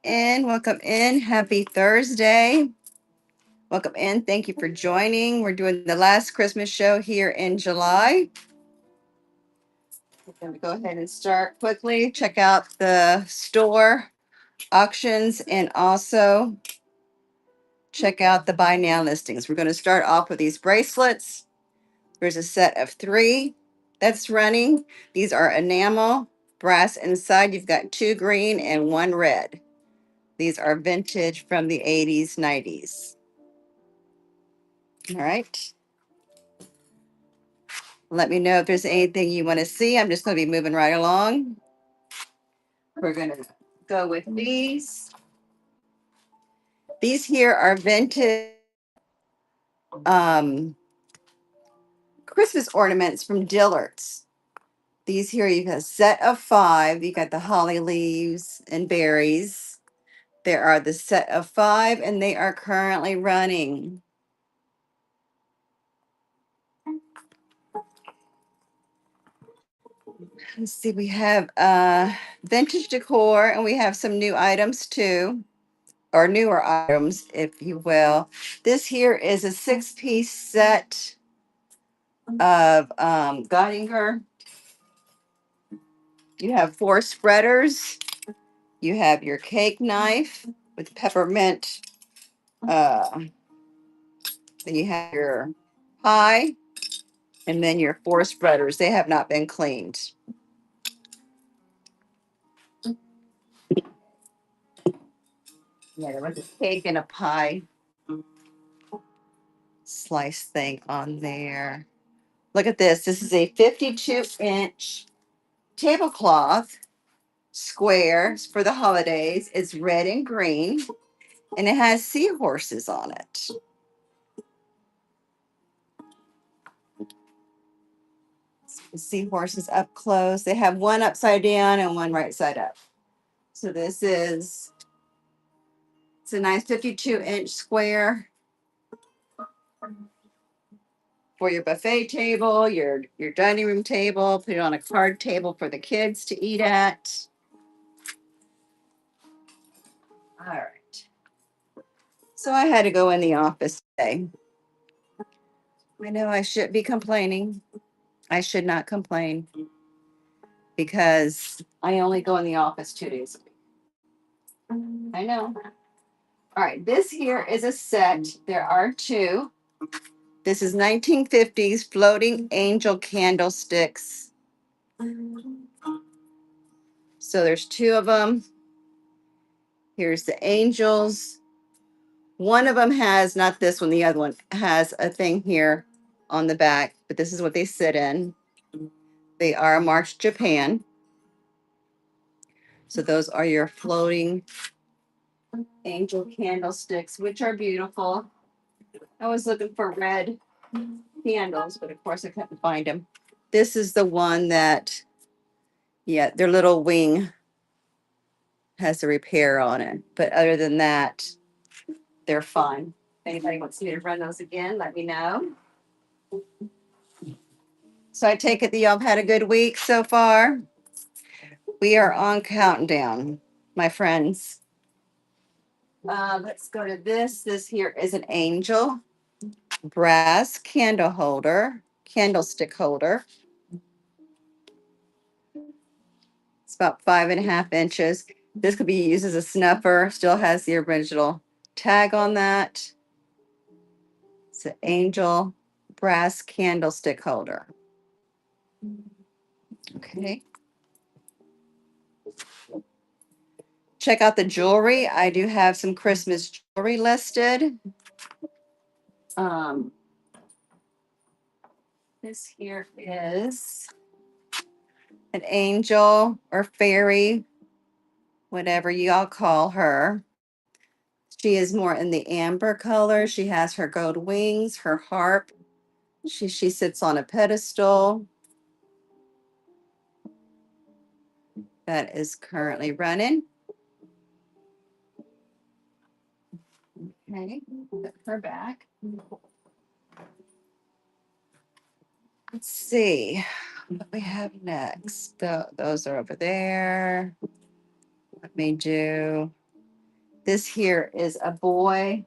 in. Welcome in. Happy Thursday. Welcome in. Thank you for joining. We're doing the last Christmas show here in July. We're going to go ahead and start quickly. Check out the store auctions and also check out the buy now listings. We're going to start off with these bracelets. There's a set of 3 that's running. These are enamel, brass inside. You've got 2 green and 1 red. These are vintage from the 80s, 90s. All right. Let me know if there's anything you want to see. I'm just going to be moving right along. We're going to go with these. These here are vintage um, Christmas ornaments from Dillard's. These here, you got a set of 5. You got the holly leaves and berries. There are the set of 5, and they are currently running. Let's see, we have vintage decor, and we have some new items too, or newer items, if you will. This here is a 6-piece set of Gottinger. You have 4 spreaders. You have your cake knife with peppermint. Then you have your pie, and then your 4 spreaders. They have not been cleaned. Yeah, there was a cake and a pie slice thing on there. Look at this. This is a 52-inch tablecloth square for the holidays. It's red and green, and it has seahorses on it. Seahorses up close. They have one upside down and one right side up. So it's a nice 52-inch square for your buffet table, your dining room table. Put it on a card table for the kids to eat at. All right. So I had to go in the office today. I know I should be complaining. I should not complain because I only go in the office 2 days a week. I know. All right. This here is a set. There are 2. This is 1950s floating angel candlesticks. So there's 2 of them. Here's the angels. One of them has, not this one, the other one has a thing here on the back, but this is what they sit in. They are marked Japan. So those are your floating angel candlesticks, which are beautiful. I was looking for red candles, but of course I couldn't find them. This is the one that, yeah, their little wing has a repair on it. But other than that, they're fine. If anybody wants me to run those again, let me know. So I take it that y'all have had a good week so far. We are on countdown, my friends. Let's go to this. This here is an angel brass candlestick holder. It's about 5.5 inches. This could be used as a snuffer. Still has the original tag on that. It's an angel brass candlestick holder. Okay. Check out the jewelry. I do have some Christmas jewelry listed. Um, this here is an angel or fairy, whatever you all call her. She is more in the amber color. She has her gold wings, her harp. She sits on a pedestal. That is currently running. Okay, put her back. Let's see what we have next. Those are over there. Let me do This here is a boy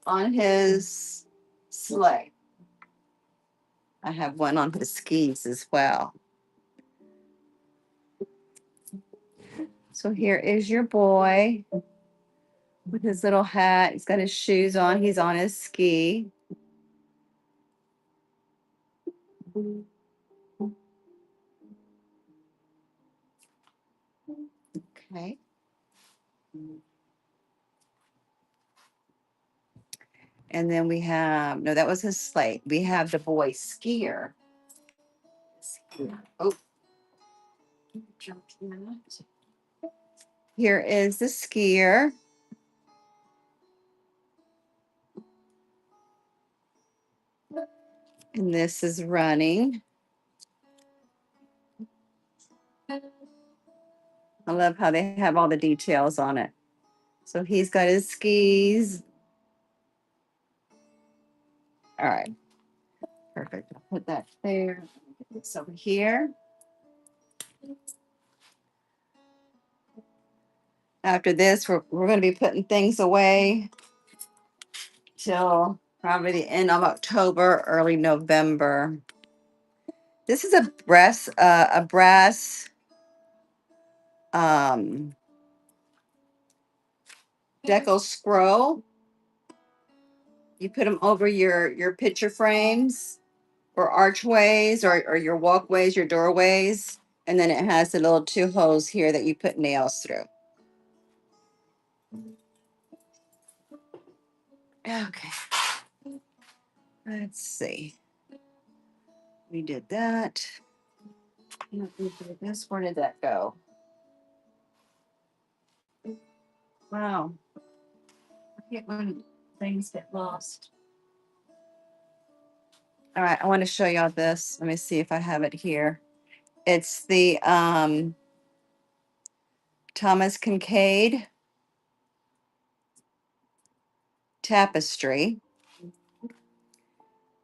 on his sleigh. I have one on his skis as well. So here is your boy with his little hat. He's got his shoes on. He's on his ski. Okay. And then we have, no, that was his sleigh. We have the boy skier. Oh, jumped that. Here is the skier. And this is running. I love how they have all the details on it. So he's got his skis. All right. Perfect. I'll put that there. Get this over here. After this, we're going to be putting things away till probably the end of October, early November. This is a brass um, deco scroll. You put them over your picture frames or archways or your walkways, your doorways, and then it has the little two holes here that you put nails through. Okay. Let's see. We did that. No, we did this. Where did that go? Wow. I hate when things get lost. All right, I want to show y'all this. Let me see if I have it here. It's the Thomas Kincaid tapestry,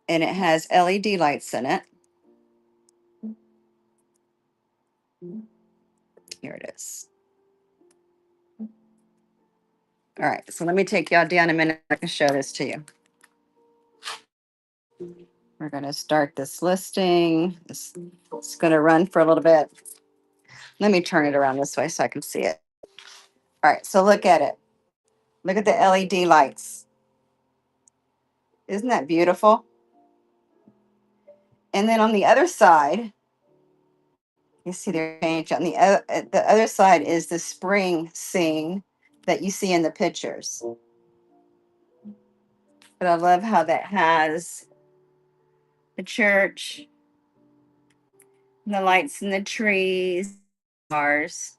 and it has LED lights in it. Here it is. All right, so let me take y'all down a minute. I can show this to you. We're going to start this listing. It's going to run for a little bit. Let me turn it around this way so I can see it. All right, so look at it. Look at the LED lights. Isn't that beautiful? And then on the other side, you see they're changed. On the other side is the spring scene that you see in the pictures. But I love how that has the church, and the lights and the trees, cars.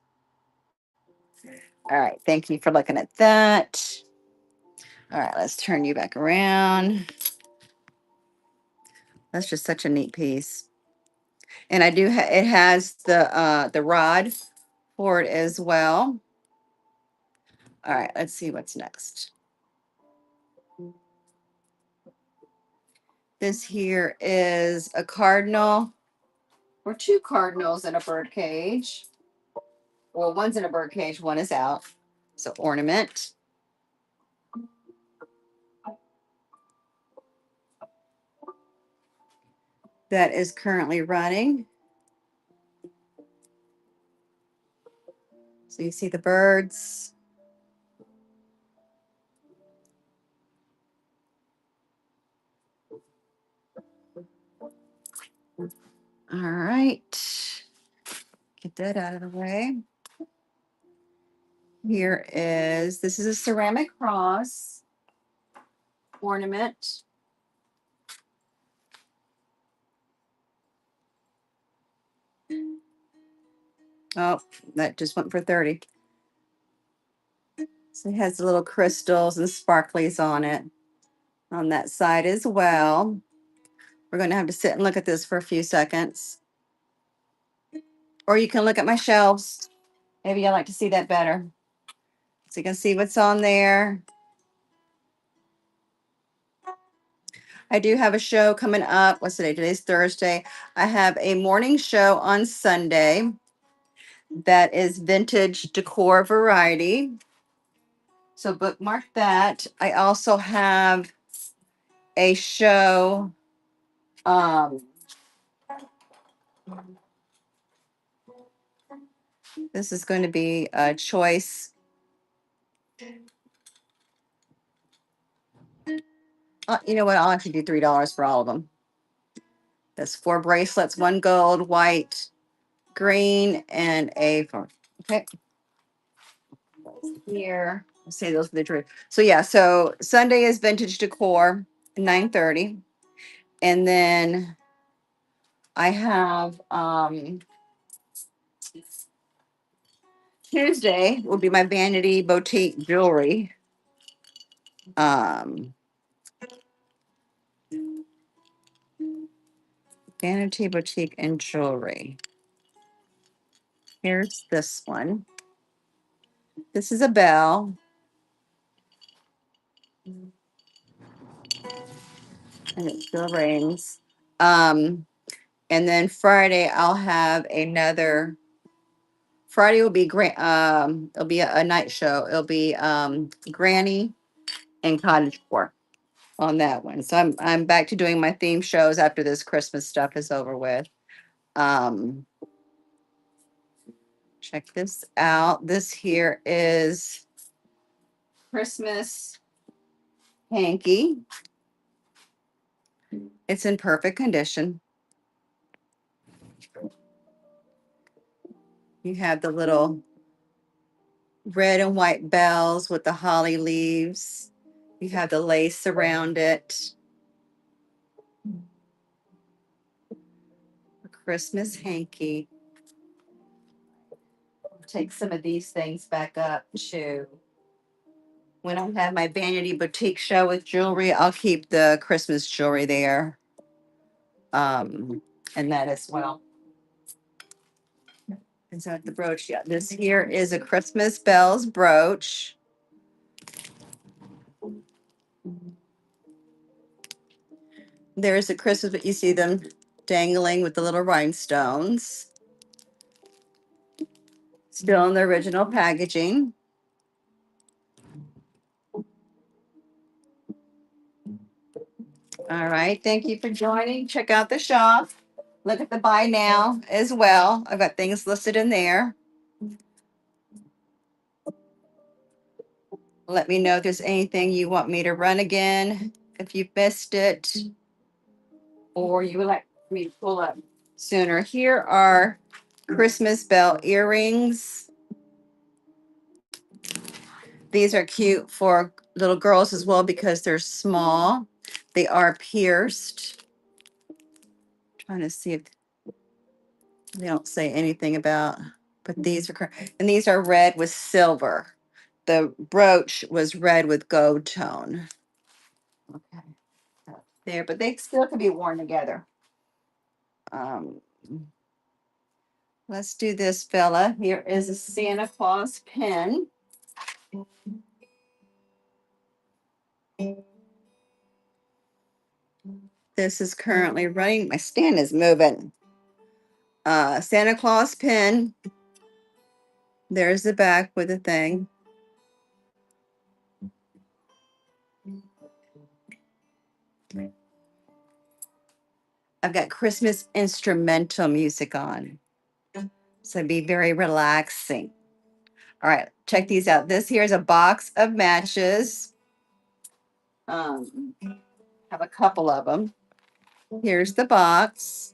All right, thank you for looking at that. All right, let's turn you back around. That's just such a neat piece. And I do it has the rod for it as well. All right, let's see what's next. This here is a cardinal or two cardinals in a bird cage. Well, one's in a bird cage, one is out. So ornament. That is currently running. So you see the birds. All right. Get that out of the way. Here is, this is a ceramic cross ornament. Oh, that just went for 30. So it has the little crystals and sparklies on it on that side as well. We're going to have to sit and look at this for a few seconds. Or you can look at my shelves. Maybe I like to see that better. So you can see what's on there. I do have a show coming up. What's today? Today's Thursday. I have a morning show on Sunday that is vintage decor variety. So bookmark that. I also have a show. Um, this is going to be a choice. You know what? I'll actually do $3 for all of them. That's 4 bracelets, 1 gold, white, green, and a. Okay. Here, I'll say those for the truth. So yeah, so Sunday is vintage decor, 9:30, and then I have Tuesday will be my vanity boutique jewelry. Um, vanity boutique and jewelry. Here's this one. This is a bell, and it still rings. And then Friday I'll have another. Friday will be great. It'll be a night show. It'll be Granny and Cottage Core on that one. So I'm back to doing my theme shows after this Christmas stuff is over with. Um, check this out. This here is Christmas hanky. It's in perfect condition. You have the little red and white bells with the holly leaves. You have the lace around it. A Christmas hanky. Take some of these things back up too. When I have my vanity boutique show with jewelry, I'll keep the Christmas jewelry there. And that as well. Is that the brooch? Yeah, this here is a Christmas bells brooch. There's a Christmas, but you see them dangling with the little rhinestones. Still in the original packaging. All right, thank you for joining. Check out the shop. Look at the buy now as well. I've got things listed in there. Let me know if there's anything you want me to run again, if you missed it, or you would like me to pull up sooner. Here are Christmas bell earrings. These are cute for little girls as well because they're small. They are pierced. Trying to see if they don't say anything about, but these are, and these are red with silver. The brooch was red with gold tone. Okay. There, but they still can be worn together. Um, let's do this, fella. Here is a Santa Claus pin. This is currently running. My stand is moving. Santa Claus pin. There's the back with the thing. I've got Christmas instrumental music on. So it'd be very relaxing. All right, check these out. This here is a box of matches. Have a couple of them. Here's the box.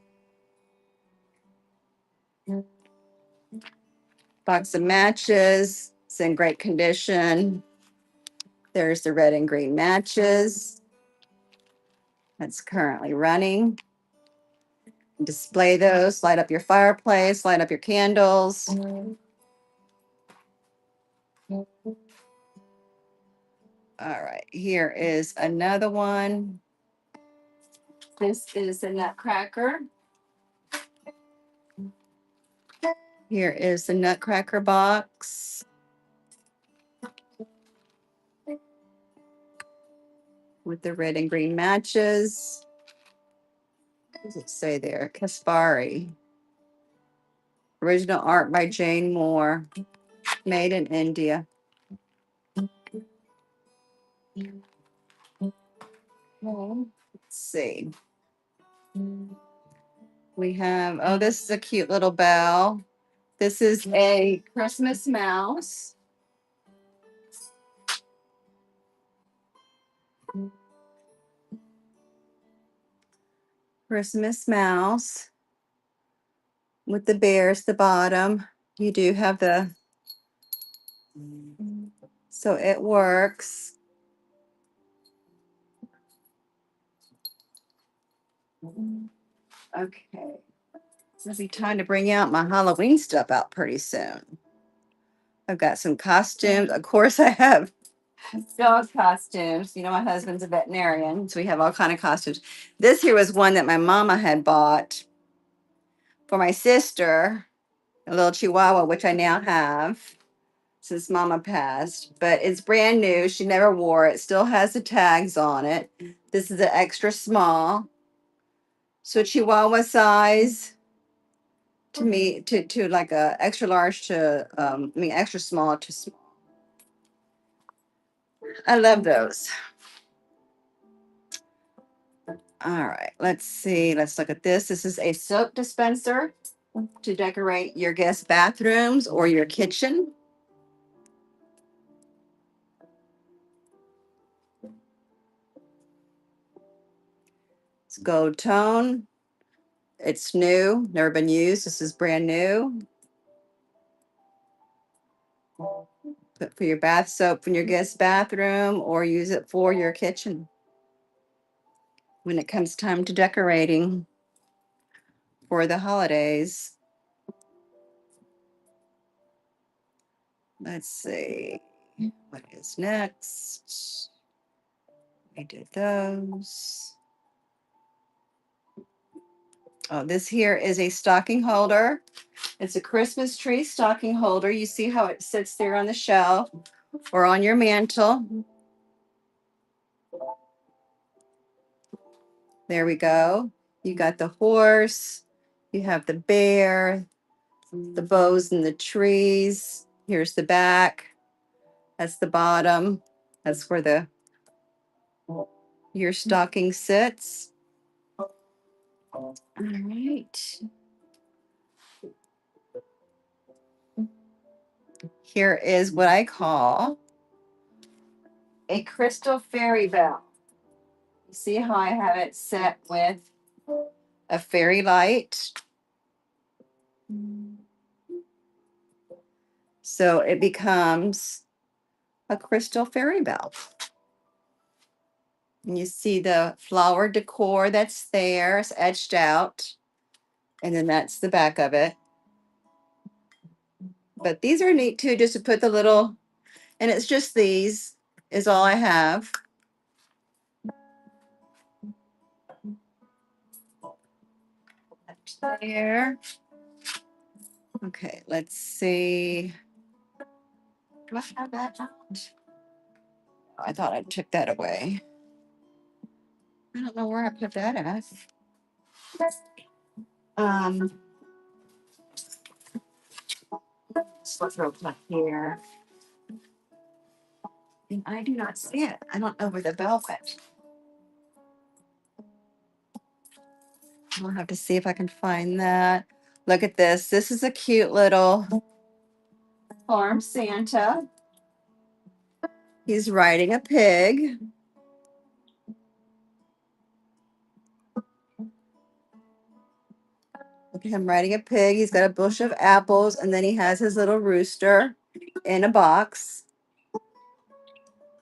Box of matches. It's in great condition. There's the red and green matches. That's currently running. Display those, light up your fireplace, light up your candles. All right, here is another one. This is a nutcracker. Here is the nutcracker box. With the red and green matches. What does it say there? Caspari. Original art by Jane Moore. Made in India. Let's see. We have, oh, this is a cute little bell. This is a Christmas mouse. Christmas mouse with the bears, the bottom. You do have the, so it works. Okay. It'll be time to bring out my Halloween stuff out pretty soon. I've got some costumes. Of course, I have dog costumes. You know, my husband's a veterinarian, so we have all kind of costumes. This here was one that my mama had bought for my sister, a little Chihuahua, which I now have since mama passed. But it's brand new. She never wore it. Still has the tags on it. This is an extra small. So Chihuahua size to me to like a extra large to I mean extra small to small. I love those. All right, let's see. Let's look at this. This is a soap dispenser to decorate your guest bathrooms or your kitchen. It's gold tone. It's new, never been used. This is brand new. Put for your bath soap in your guest bathroom or use it for your kitchen when it comes time to decorating for the holidays. Let's see what is next. We did those. Oh, this here is a stocking holder. It's a Christmas tree stocking holder. You see how it sits there on the shelf or on your mantle. There we go. You got the horse. You have the bear, the bows and the trees. Here's the back. That's the bottom. That's where the your stocking sits. All right. Here is what I call a crystal fairy bell. You see how I have it set with a fairy light. So it becomes a crystal fairy bell. And you see the flower decor that's there, it's etched out. And then that's the back of it. But these are neat too, just to put the little, and it's just these is all I have. There. Okay, let's see. Do I have that out? Oh, I thought I took that away. I don't know where I put that at. Um, so let's throw it here. And I do not see it. I don't know where the bell went. I'll have to see if I can find that. Look at this. This is a cute little farm Santa. He's riding a pig. Look at him riding a pig. He's got a bush of apples, and then he has his little rooster in a box.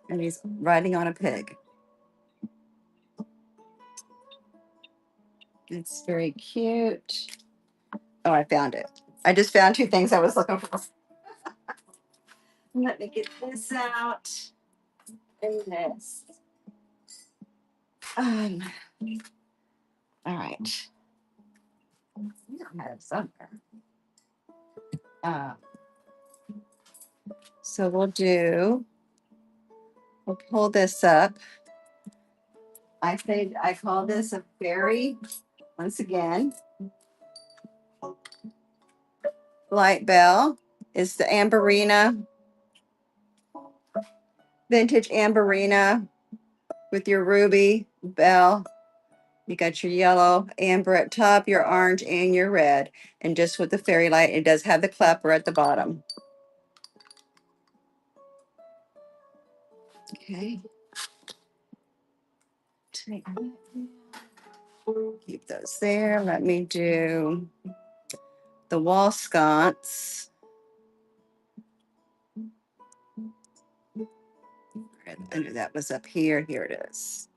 And he's riding on a pig. It's very cute. Oh, I found it. I just found two things I was looking for. Let me get this out. And this. Um, all right. I have it somewhere. Uh, so we'll pull this up. I think I call this a fairy, once again, light bell. It's the Amberina vintage amberina with your ruby bell. You got your yellow amber at top, your orange, and your red. And just with the fairy light, it does have the clapper at the bottom. Okay. Take that. Keep those there. Let me do the wall sconce. I knew that was up here. Here it is.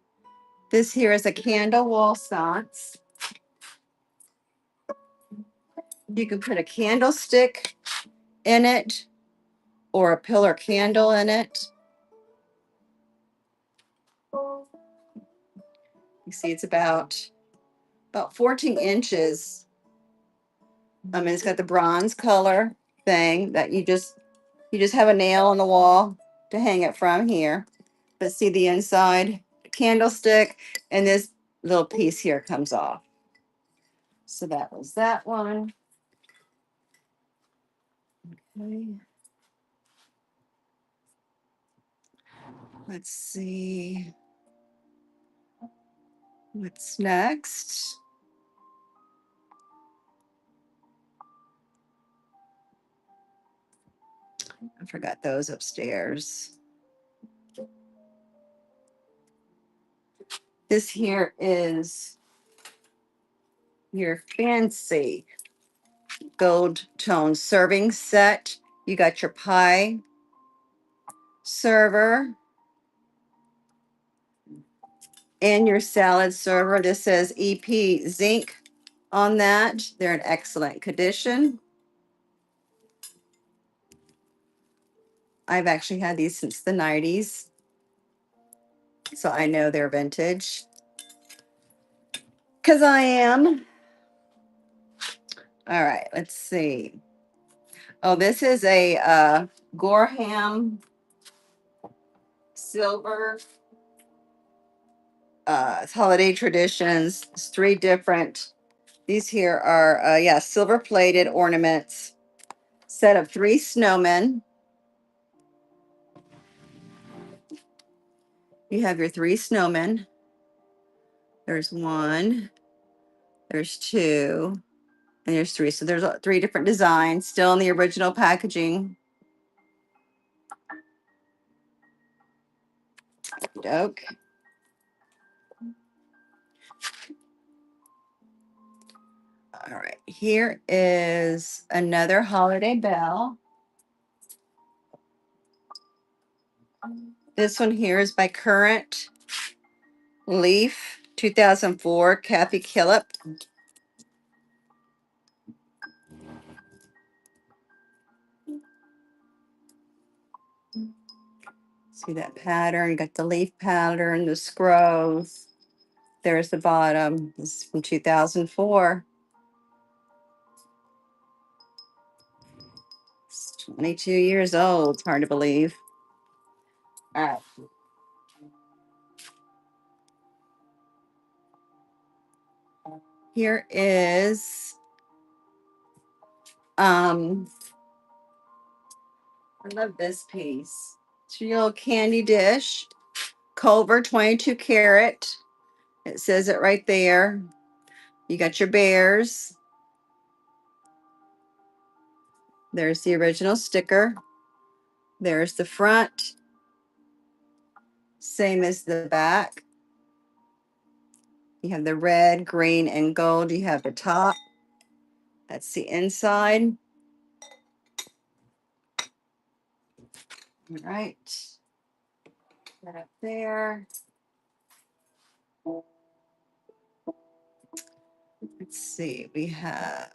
This here is a candle wall sconce. You can put a candlestick in it or a pillar candle in it. You see, it's about 14 inches. I mean, it's got the bronze color thing that you just have a nail on the wall to hang it from here. But see the inside candlestick, and this little piece here comes off. So that was that one. Okay. Let's see what's next. I forgot those upstairs. This here is your fancy gold tone serving set. You got your pie server and your salad server. This says EP zinc on that. They're in excellent condition. I've actually had these since the 90s, so I know they're vintage. Because I am. All right, let's see. Oh, this is a Gorham silver holiday traditions. It's three different. These here are, yeah, silver plated ornaments. Set of three snowmen. You have your three snowmen. There's one, there's two, and there's three. So there's three different designs, still in the original packaging. Doke. All right, here is another holiday bell. This one here is by Current Leaf, 2004, Kathy Killip. See that pattern? You got the leaf pattern, the scrolls. There's the bottom. This is from 2004. It's 22 years old. It's hard to believe. All right. Here is I love this piece. It's your little candy dish. Culver 22 karat. It says it right there. You got your bears. There's the original sticker. There's the front. Same as the back. You have the red, green, and gold. You have the top. That's the inside. All right. That up there. Let's see. We have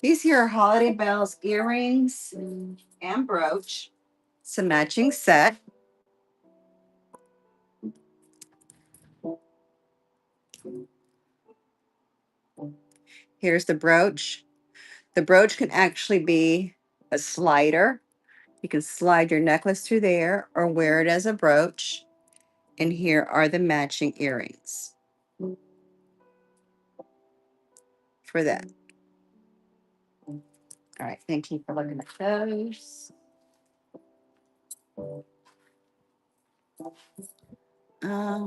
these here are holiday bells, earrings, and brooch. It's a matching set. Here's the brooch. The brooch can actually be a slider. You can slide your necklace through there or wear it as a brooch. And here are the matching earrings for that. All right, thank you for looking at those.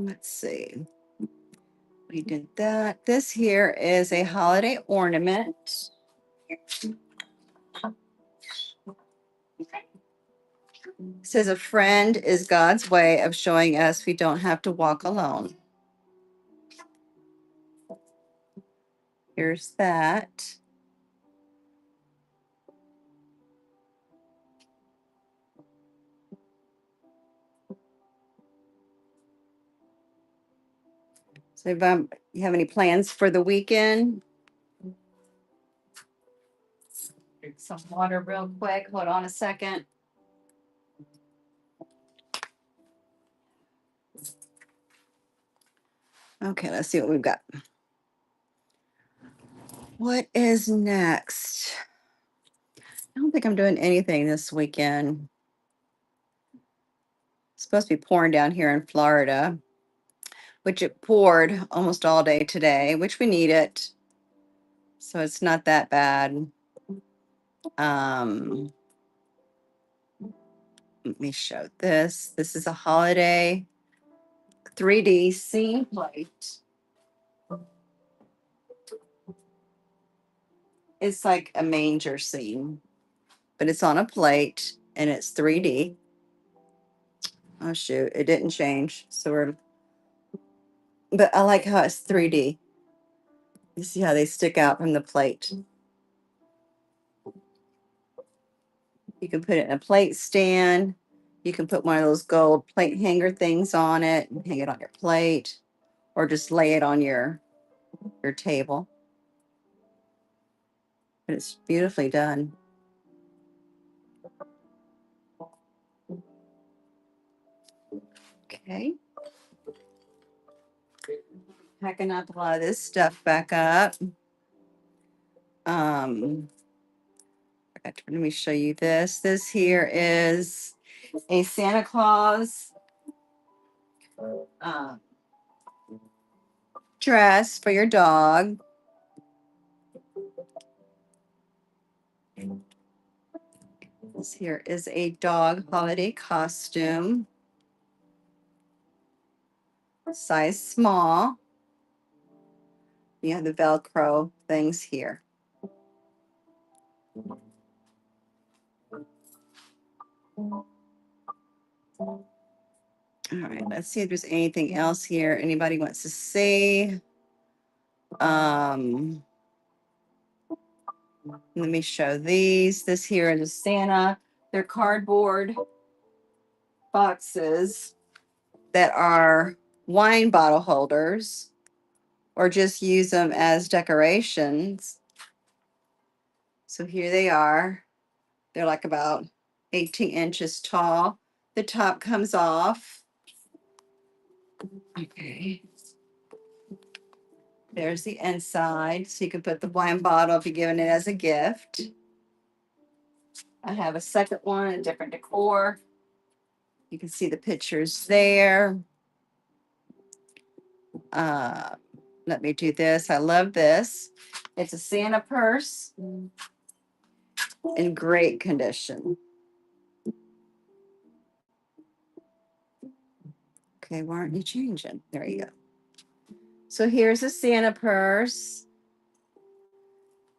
Let's see. We did that. This here is a holiday ornament. It says a friend is God's way of showing us we don't have to walk alone. Here's that. So if you have any plans for the weekend? Drink some water real quick. Hold on a second. Okay, let's see what we've got. What is next? I don't think I'm doing anything this weekend. It's supposed to be pouring down here in Florida, which it poured almost all day today, which we need it. So it's not that bad. Um, Let me show this. This is a holiday 3D scene plate. It's like a manger scene, but it's on a plate and it's 3D. Oh shoot, it didn't change. But I like how it's 3D. You see how they stick out from the plate. You can put it in a plate stand. You can put one of those gold plate hanger things on it and hang it on your plate, or just lay it on your table. But it's beautifully done. Okay. Packing up a lot of this stuff back up. Let me show you this. This here is a Santa Claus um, dress for your dog. This here is a dog holiday costume, size small. You have the Velcro things here. All right, let's see if there's anything else here anybody wants to see. Let me show these. This here is a Santa. They're cardboard boxes that are wine bottle holders, or just use them as decorations. So here they are. They're like about 18 inches tall. The top comes off. Okay. There's the inside. So you can put the wine bottle if you're giving it as a gift. I have a second one, a different decor. You can see the pictures there. Uh, Let me do this. I love this. It's a Santa purse in great condition. Okay, why aren't you changing? There you go. So here's a Santa purse.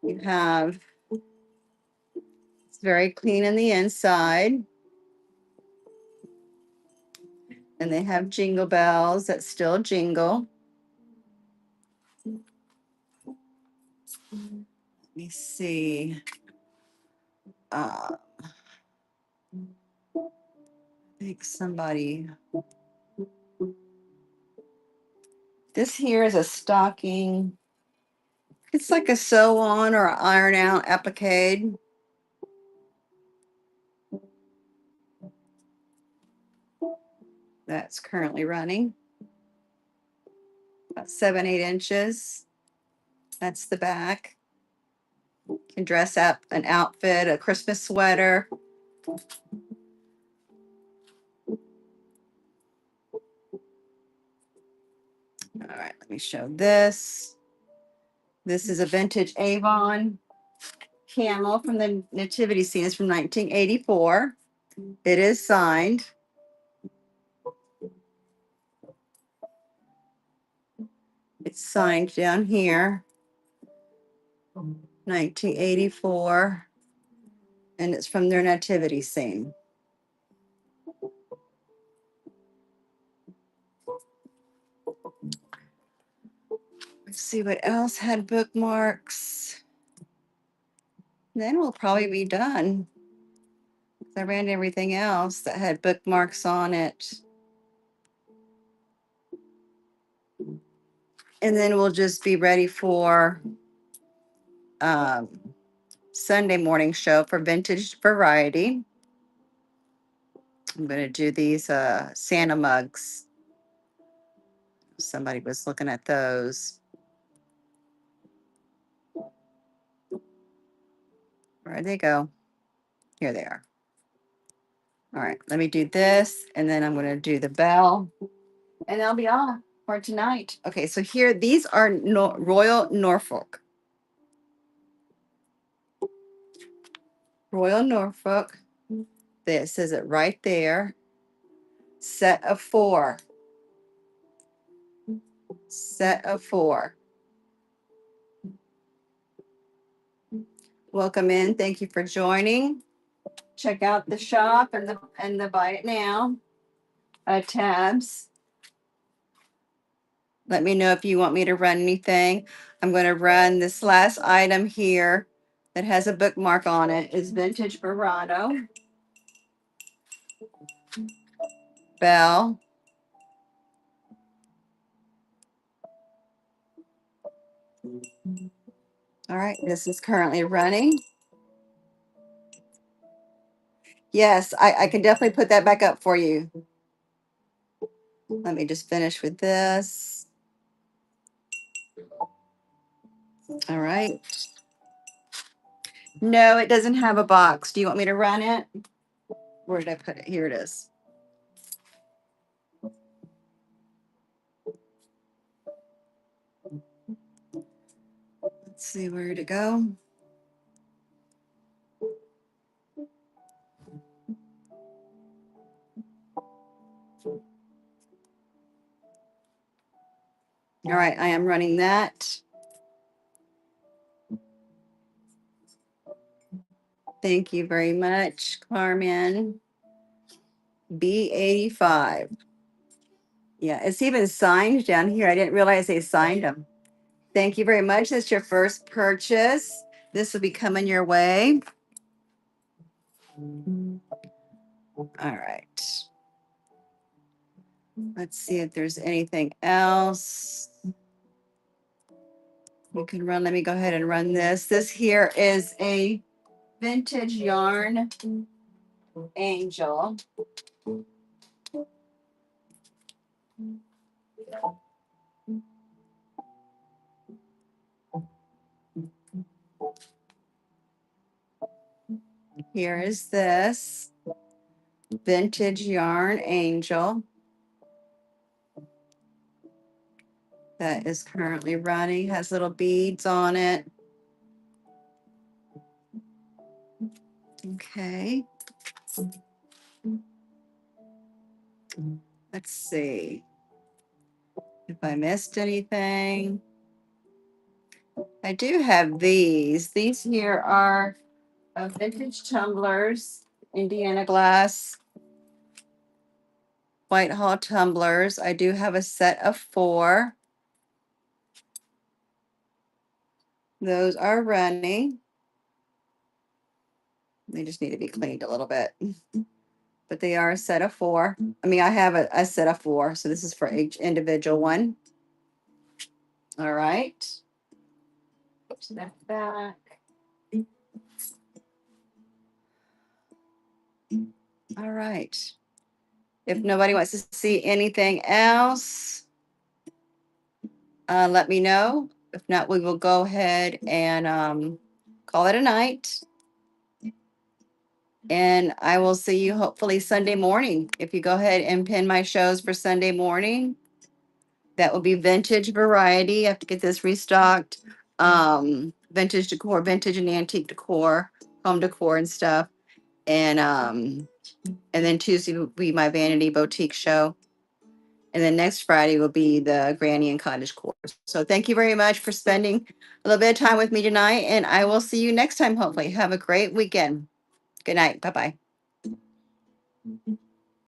You have, it's very clean in the inside. And they have jingle bells that still jingle. Let me see. I think somebody, this here is a stocking. It's like a sew on or iron out applique. That's currently running about 7-8 inches. That's the back. You can dress up an outfit, a Christmas sweater. All right, let me show this. This is a vintage Avon. camel from the nativity scene. It's from 1984. It is signed. It's signed down here, 1984, and it's from their nativity scene. Let's see what else had bookmarks. Then we'll probably be done. I ran everything else that had bookmarks on it. And then we'll just be ready for um, Sunday morning show for Vintage Variety. I'm going to do these Santa mugs. Somebody was looking at those. Where'd they go? Here they are. All right, let me do this, and then I'm going to do the bell, and that'll be all for tonight. Okay, so here, these are Royal Norfolk. Royal Norfolk. It says it right there. Set of 4. Set of 4. Welcome in. Thank you for joining. Check out the shop and the buy it now tabs. Let me know if you want me to run anything. I'm going to run this last item here that has a bookmark on it. Is Vintage Verado. Bell. All right, this is currently running. Yes, I can definitely put that back up for you. Let me just finish with this. All right. No, it doesn't have a box. Do you want me to run it? Where did I put it? Here it is. Let's see where to go. All right, I am running that. Thank you very much, Carmen. B85. Yeah, it's even signed down here. I didn't realize they signed them. Thank you very much. That's your first purchase. This will be coming your way. All right. Let's see if there's anything else. We can run. Let me go ahead and run this. This here is a vintage yarn angel. Here is this vintage yarn angel that is currently running, has little beads on it. Okay. Let's see if I missed anything. I do have these. These here are vintage tumblers, Indiana glass, Whitehall tumblers. I do have a set of 4. Those are running. They just need to be cleaned a little bit. But they are a set of 4. I mean, I have a set of 4, so this is for each individual one. All right. Put that back. All right. If nobody wants to see anything else, let me know. If not, we will go ahead and call it a night. And I will see you hopefully Sunday morning. If you go ahead and pin my shows for Sunday morning, that will be Vintage Variety. I have to get this restocked. vintage decor, vintage and antique decor, home decor and stuff. And then Tuesday will be my vanity boutique show. And then next Friday will be the granny and cottage core. So thank you very much for spending a little bit of time with me tonight. And I will see you next time, hopefully. Have a great weekend. Good night. Bye bye.